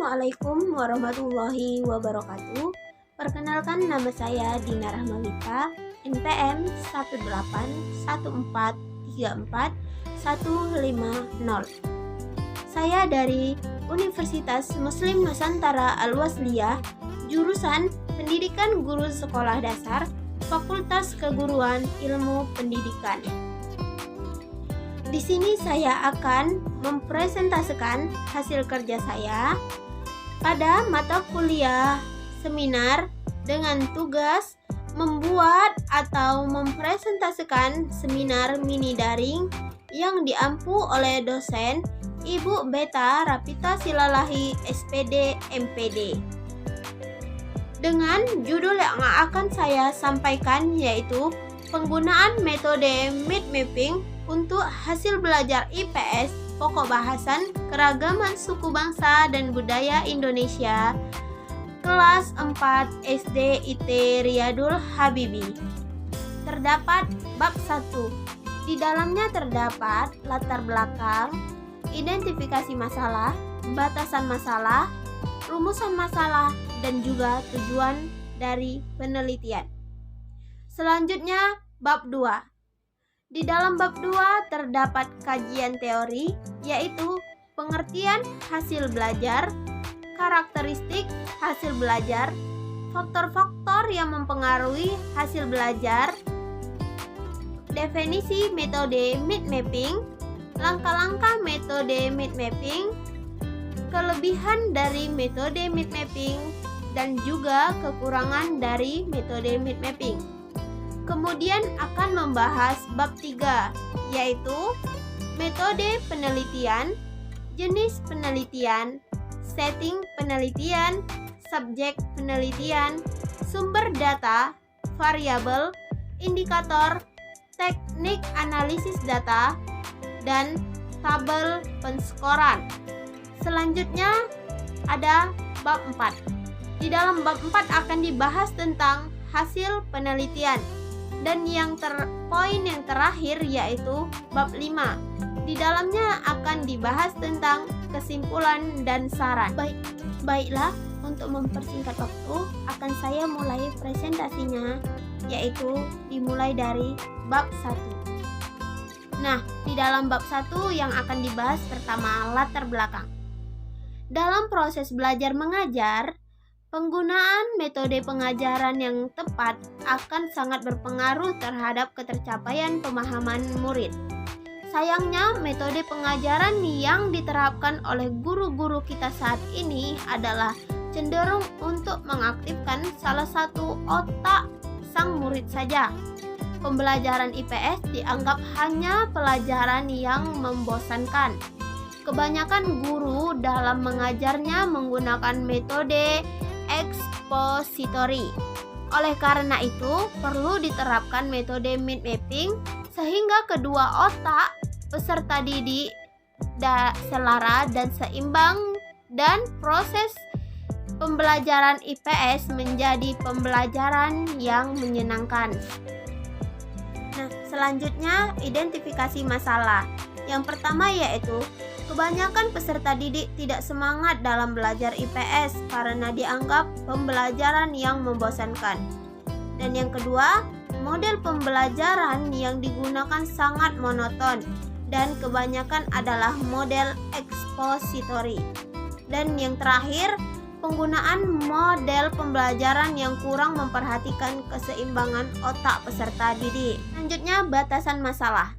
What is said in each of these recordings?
Assalamualaikum warahmatullahi wabarakatuh. Perkenalkan, nama saya Dina Rahmawita, NPM 18434 150. Saya dari Universitas Muslim Nusantara Al-Wasliyah, jurusan Pendidikan Guru Sekolah Dasar, Fakultas Keguruan Ilmu Pendidikan. Di sini saya akan mempresentasikan hasil kerja saya pada mata kuliah seminar dengan tugas membuat atau mempresentasikan seminar mini daring yang diampu oleh dosen Ibu Beta Rapita Silalahi SPD MPD. Dengan judul yang akan saya sampaikan yaitu penggunaan metode mind mapping untuk hasil belajar IPS pokok bahasan keragaman suku bangsa dan budaya Indonesia kelas 4 SD IT Riyadul Habibie. Terdapat bab 1. Di dalamnya terdapat latar belakang, identifikasi masalah, batasan masalah, rumusan masalah, dan juga tujuan dari penelitian. Selanjutnya bab 2. Di dalam bab 2 terdapat kajian teori, yaitu pengertian hasil belajar, karakteristik hasil belajar, faktor-faktor yang mempengaruhi hasil belajar, definisi metode mind mapping, langkah-langkah metode mind mapping, kelebihan dari metode mind mapping, dan juga kekurangan dari metode mind mapping. Kemudian akan membahas bab 3, yaitu metode penelitian, jenis penelitian, setting penelitian, subjek penelitian, sumber data, variabel, indikator, teknik analisis data, dan tabel penskoran. Selanjutnya ada bab 4. Di dalam bab 4 akan dibahas tentang hasil penelitian. Dan poin yang terakhir yaitu bab 5. Di dalamnya akan dibahas tentang kesimpulan dan saran. Baiklah, untuk mempersingkat waktu akan saya mulai presentasinya, yaitu dimulai dari bab 1. Nah, di dalam bab 1 yang akan dibahas pertama latar belakang. Dalam proses belajar mengajar, penggunaan metode pengajaran yang tepat akan sangat berpengaruh terhadap ketercapaian pemahaman murid. Sayangnya, metode pengajaran yang diterapkan oleh guru-guru kita saat ini adalah cenderung untuk mengaktifkan salah satu otak sang murid saja. Pembelajaran IPS dianggap hanya pelajaran yang membosankan. Kebanyakan guru dalam mengajarnya menggunakan metode expository. Oleh karena itu, perlu diterapkan metode mind mapping sehingga kedua otak peserta didik selara dan seimbang dan proses pembelajaran IPS menjadi pembelajaran yang menyenangkan. Nah, selanjutnya identifikasi masalah. Yang pertama yaitu kebanyakan peserta didik tidak semangat dalam belajar IPS karena dianggap pembelajaran yang membosankan. Dan yang kedua, model pembelajaran yang digunakan sangat monoton dan kebanyakan adalah model expository. Dan yang terakhir, penggunaan model pembelajaran yang kurang memperhatikan keseimbangan otak peserta didik. Selanjutnya, batasan masalah.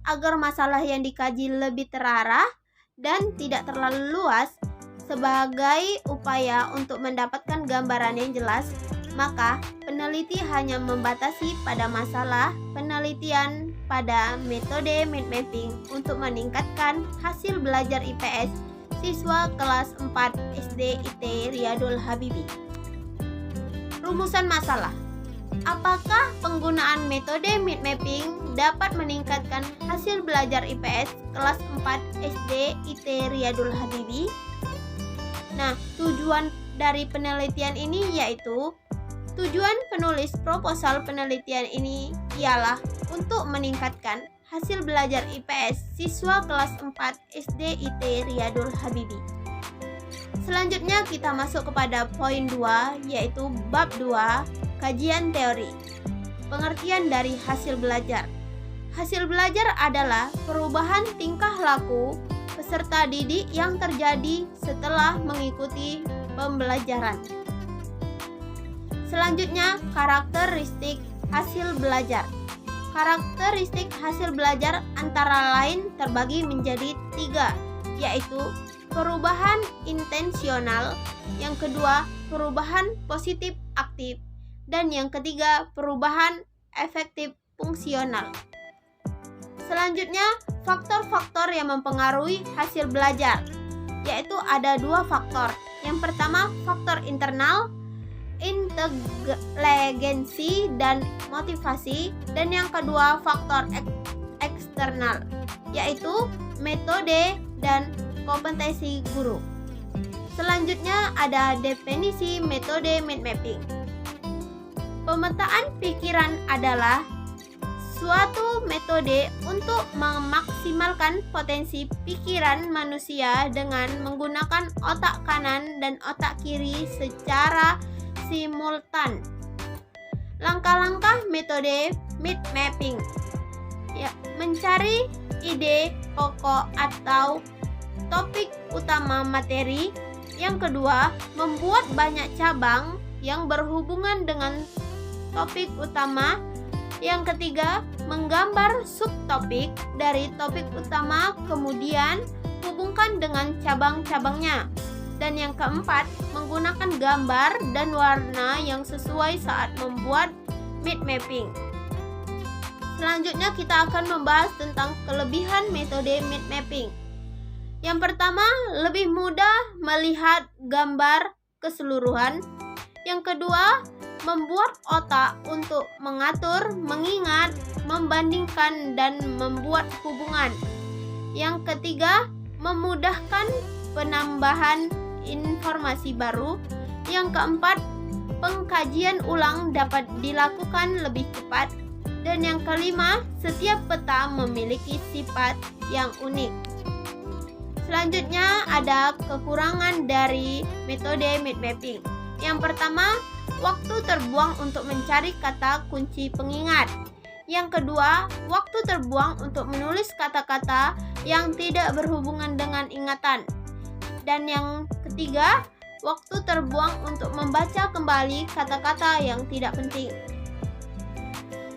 Agar masalah yang dikaji lebih terarah dan tidak terlalu luas sebagai upaya untuk mendapatkan gambaran yang jelas, maka peneliti hanya membatasi pada masalah penelitian pada metode mind mapping untuk meningkatkan hasil belajar IPS siswa kelas 4 SD IT Riyadul Habibie. Rumusan masalah. Apakah penggunaan metode mind mapping dapat meningkatkan hasil belajar IPS kelas 4 SD IT Riyadul Habibie? Nah, tujuan dari penelitian ini yaitu tujuan penulis proposal penelitian ini ialah untuk meningkatkan hasil belajar IPS siswa kelas 4 SD IT Riyadul Habibie. Selanjutnya kita masuk kepada poin 2, yaitu bab 2, kajian teori. Pengertian dari hasil belajar. Hasil belajar adalah perubahan tingkah laku peserta didik yang terjadi setelah mengikuti pembelajaran. Selanjutnya, karakteristik hasil belajar. Karakteristik hasil belajar antara lain terbagi menjadi 3, yaitu perubahan intensional, yang kedua perubahan positif aktif, dan yang ketiga perubahan efektif fungsional. Selanjutnya, faktor-faktor yang mempengaruhi hasil belajar, yaitu ada 2 faktor. Yang pertama, faktor internal, inteligensi dan motivasi, dan yang kedua faktor eksternal, yaitu metode dan kompetensi guru. Selanjutnya ada definisi metode mind mapping. Pemetaan pikiran adalah suatu metode untuk memaksimalkan potensi pikiran manusia dengan menggunakan otak kanan dan otak kiri secara simultan. Langkah-langkah metode mind mapping, mencari ide pokok atau topik utama materi. Yang kedua, membuat banyak cabang yang berhubungan dengan topik utama. Yang ketiga, menggambar subtopik dari topik utama, kemudian hubungkan dengan cabang-cabangnya. Dan yang keempat, menggunakan gambar dan warna yang sesuai saat membuat mind mapping. Selanjutnya kita akan membahas tentang kelebihan metode mind mapping. Yang pertama, lebih mudah melihat gambar keseluruhan. Yang kedua, membuat otak untuk mengatur, mengingat, membandingkan, dan membuat hubungan. Yang ketiga, memudahkan penambahan informasi baru. Yang keempat, pengkajian ulang dapat dilakukan lebih cepat. Dan yang kelima, setiap peta memiliki sifat yang unik. Selanjutnya ada kekurangan dari metode mind mapping. Yang pertama, waktu terbuang untuk mencari kata kunci pengingat. Yang kedua, waktu terbuang untuk menulis kata-kata yang tidak berhubungan dengan ingatan. Dan yang ketiga, waktu terbuang untuk membaca kembali kata-kata yang tidak penting.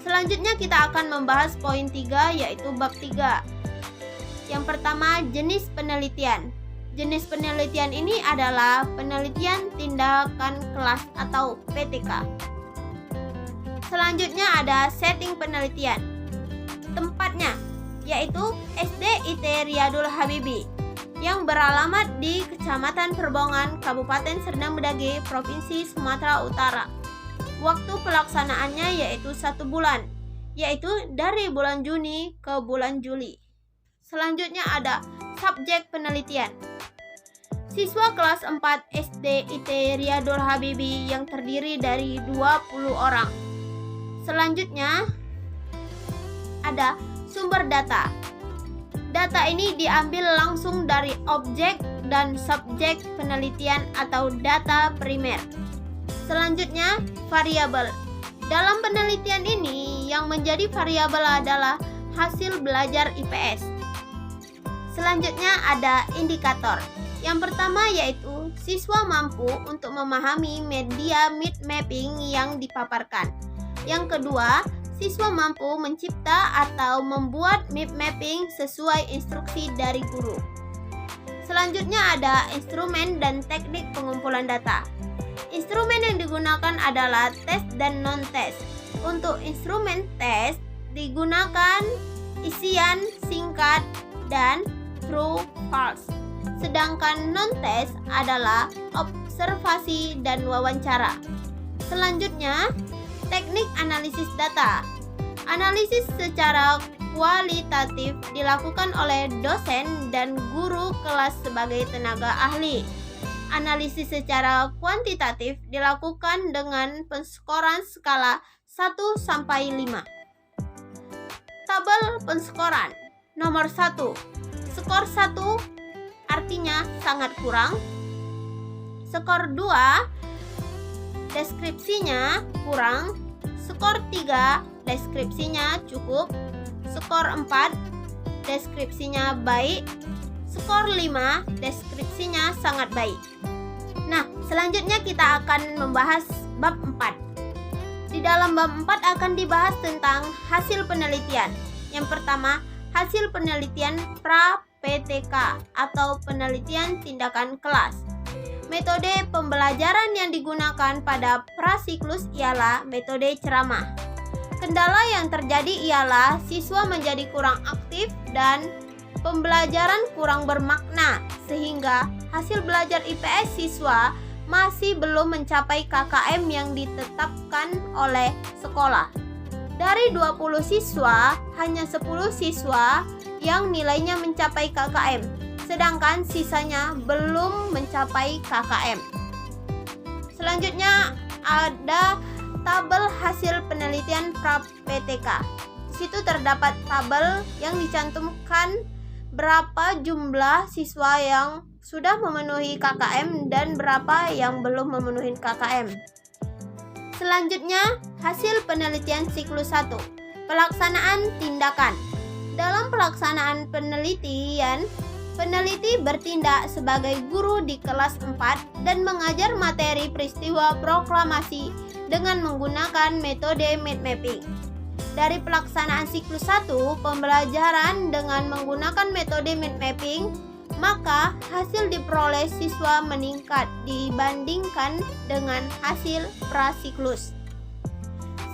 Selanjutnya kita akan membahas poin 3, yaitu bab 3. Yang pertama, jenis penelitian. Jenis penelitian ini adalah penelitian tindakan kelas atau PTK. Selanjutnya ada setting penelitian. Tempatnya yaitu SDIT Riyadul Habibie yang beralamat di Kecamatan Perbongan, Kabupaten Serdang Bedagai, Provinsi Sumatera Utara. Waktu pelaksanaannya yaitu 1 bulan, yaitu dari bulan Juni ke bulan Juli. Selanjutnya ada subjek penelitian. Siswa kelas 4 SDIT Riyadul Habibie yang terdiri dari 20 orang. Selanjutnya ada sumber data. Data ini diambil langsung dari objek dan subjek penelitian atau data primer. Selanjutnya, variabel. Dalam penelitian ini yang menjadi variabel adalah hasil belajar IPS. Selanjutnya ada indikator. Yang pertama yaitu siswa mampu untuk memahami media mind mapping yang dipaparkan. Yang kedua, siswa mampu mencipta atau membuat mind mapping sesuai instruksi dari guru. Selanjutnya ada instrumen dan teknik pengumpulan data. Instrumen yang digunakan adalah tes dan non-tes. Untuk instrumen tes digunakan isian singkat dan true false. Sedangkan non-tes adalah observasi dan wawancara. Selanjutnya, teknik analisis data. Analisis secara kualitatif dilakukan oleh dosen dan guru kelas sebagai tenaga ahli. Analisis secara kuantitatif dilakukan dengan penskoran skala 1 sampai 5. Tabel penskoran. Nomor 1. Skor 1 artinya sangat kurang. Skor 2, deskripsinya kurang. Skor 3, deskripsinya cukup. Skor 4, deskripsinya baik. Skor 5, deskripsinya sangat baik. Nah, selanjutnya kita akan membahas bab 4. Di dalam bab 4 akan dibahas tentang hasil penelitian. Yang pertama, hasil penelitian pra-PTK atau penelitian tindakan kelas. Metode pembelajaran yang digunakan pada prasiklus ialah metode ceramah. Kendala yang terjadi ialah siswa menjadi kurang aktif dan pembelajaran kurang bermakna, sehingga hasil belajar IPS siswa masih belum mencapai KKM yang ditetapkan oleh sekolah. Dari 20 siswa, hanya 10 siswa yang nilainya mencapai KKM, sedangkan sisanya belum mencapai KKM. Selanjutnya ada tabel hasil penelitian pra-PTK. Di situ terdapat tabel yang dicantumkan berapa jumlah siswa yang sudah memenuhi KKM dan berapa yang belum memenuhi KKM. Selanjutnya, hasil penelitian siklus 1. Pelaksanaan tindakan. Dalam pelaksanaan penelitian, peneliti bertindak sebagai guru di kelas 4 dan mengajar materi peristiwa proklamasi dengan menggunakan metode mind mapping. Dari pelaksanaan siklus 1 pembelajaran dengan menggunakan metode mind mapping, maka hasil diperoleh siswa meningkat dibandingkan dengan hasil prasiklus.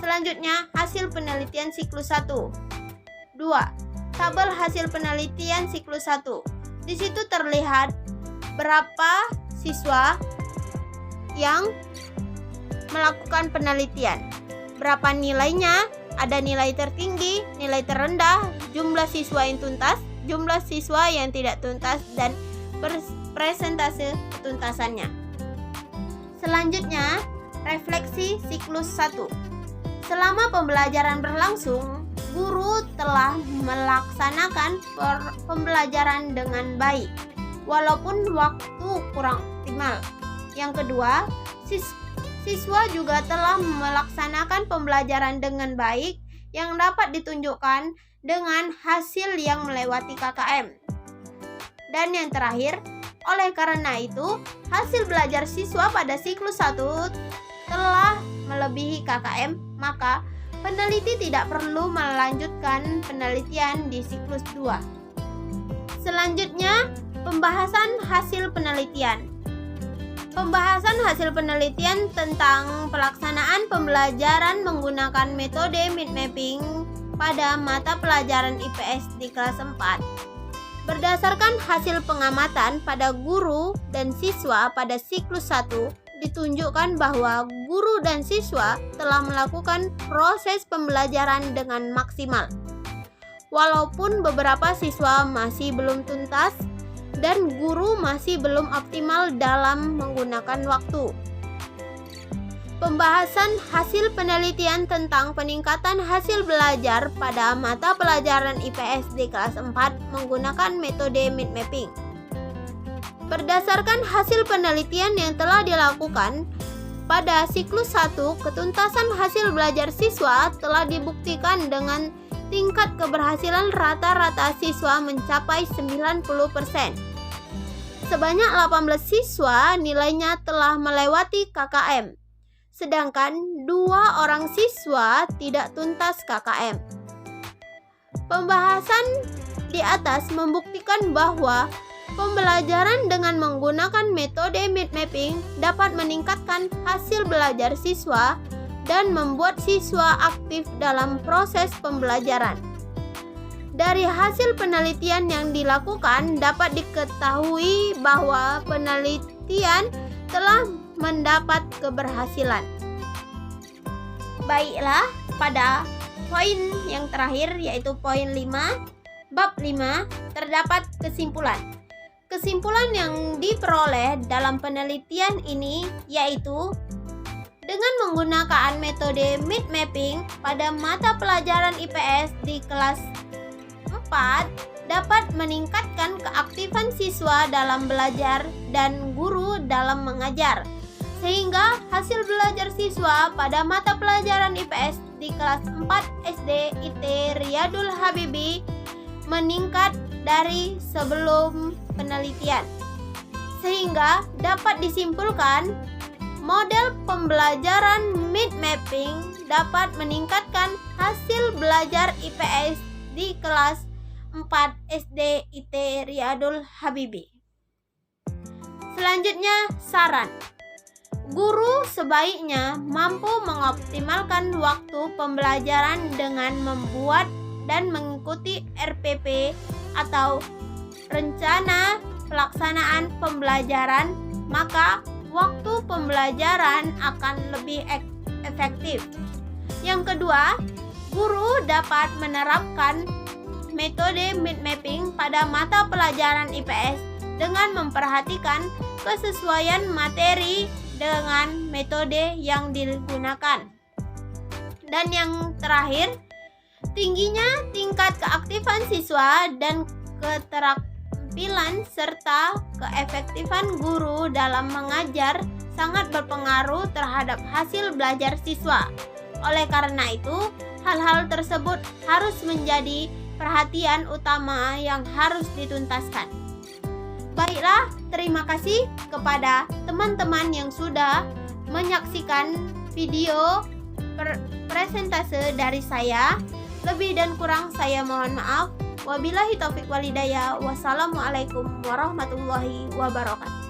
Selanjutnya, hasil penelitian siklus 1. 2. Tabel hasil penelitian siklus 1. Di situ terlihat berapa siswa yang melakukan penelitian, berapa nilainya, ada nilai tertinggi, nilai terendah, jumlah siswa yang tuntas, jumlah siswa yang tidak tuntas, dan persentase ketuntasannya. Selanjutnya, refleksi siklus 1. Selama pembelajaran berlangsung, guru telah melaksanakan pembelajaran dengan baik, walaupun waktu kurang optimal. Yang kedua, siswa juga telah melaksanakan pembelajaran dengan baik yang dapat ditunjukkan dengan hasil yang melewati KKM. Dan yang terakhir, oleh karena itu, hasil belajar siswa pada siklus 1 telah melebihi KKM, maka peneliti tidak perlu melanjutkan penelitian di siklus 2. Selanjutnya, pembahasan hasil penelitian. Pembahasan hasil penelitian tentang pelaksanaan pembelajaran menggunakan metode mind mapping pada mata pelajaran IPS di kelas 4. Berdasarkan hasil pengamatan pada guru dan siswa pada siklus 1, ditunjukkan bahwa guru dan siswa telah melakukan proses pembelajaran dengan maksimal. Walaupun beberapa siswa masih belum tuntas dan guru masih belum optimal dalam menggunakan waktu. Pembahasan hasil penelitian tentang peningkatan hasil belajar pada mata pelajaran IPS di kelas 4 menggunakan metode mind mapping. Berdasarkan hasil penelitian yang telah dilakukan pada siklus 1, ketuntasan hasil belajar siswa telah dibuktikan dengan tingkat keberhasilan rata-rata siswa mencapai 90%. Sebanyak 18 siswa nilainya telah melewati KKM, sedangkan 2 orang siswa tidak tuntas KKM. Pembahasan di atas membuktikan bahwa pembelajaran dengan menggunakan metode mind mapping dapat meningkatkan hasil belajar siswa dan membuat siswa aktif dalam proses pembelajaran. Dari hasil penelitian yang dilakukan dapat diketahui bahwa penelitian telah mendapat keberhasilan. Baiklah, pada poin yang terakhir yaitu poin 5, bab 5, terdapat kesimpulan. Kesimpulan yang diperoleh dalam penelitian ini yaitu dengan menggunakan metode mind mapping pada mata pelajaran IPS di kelas 4, dapat meningkatkan keaktifan siswa dalam belajar dan guru dalam mengajar, sehingga hasil belajar siswa pada mata pelajaran IPS di kelas 4 SD IT Riyadul Habibie meningkat dari sebelum penelitian. Sehingga dapat disimpulkan, model pembelajaran mid mapping dapat meningkatkan hasil belajar IPS di kelas 4 SD IT Riyadul Habibie. Selanjutnya, saran. Guru sebaiknya mampu mengoptimalkan waktu pembelajaran dengan membuat dan mengikuti RPP atau rencana pelaksanaan pembelajaran, maka waktu pembelajaran akan lebih efektif. Yang kedua, guru dapat menerapkan metode mid mapping pada mata pelajaran IPS dengan memperhatikan kesesuaian materi dengan metode yang digunakan. Dan yang terakhir, tingginya tingkat keaktifan siswa dan keterampilan serta keefektifan guru dalam mengajar sangat berpengaruh terhadap hasil belajar siswa. Oleh karena itu, hal-hal tersebut harus menjadi perhatian utama yang harus dituntaskan. Baiklah, terima kasih kepada teman-teman yang sudah menyaksikan video presentase dari saya. Lebih dan kurang saya mohon maaf. Wabillahi taufik walhidayah. Wassalamualaikum warahmatullahi wabarakatuh.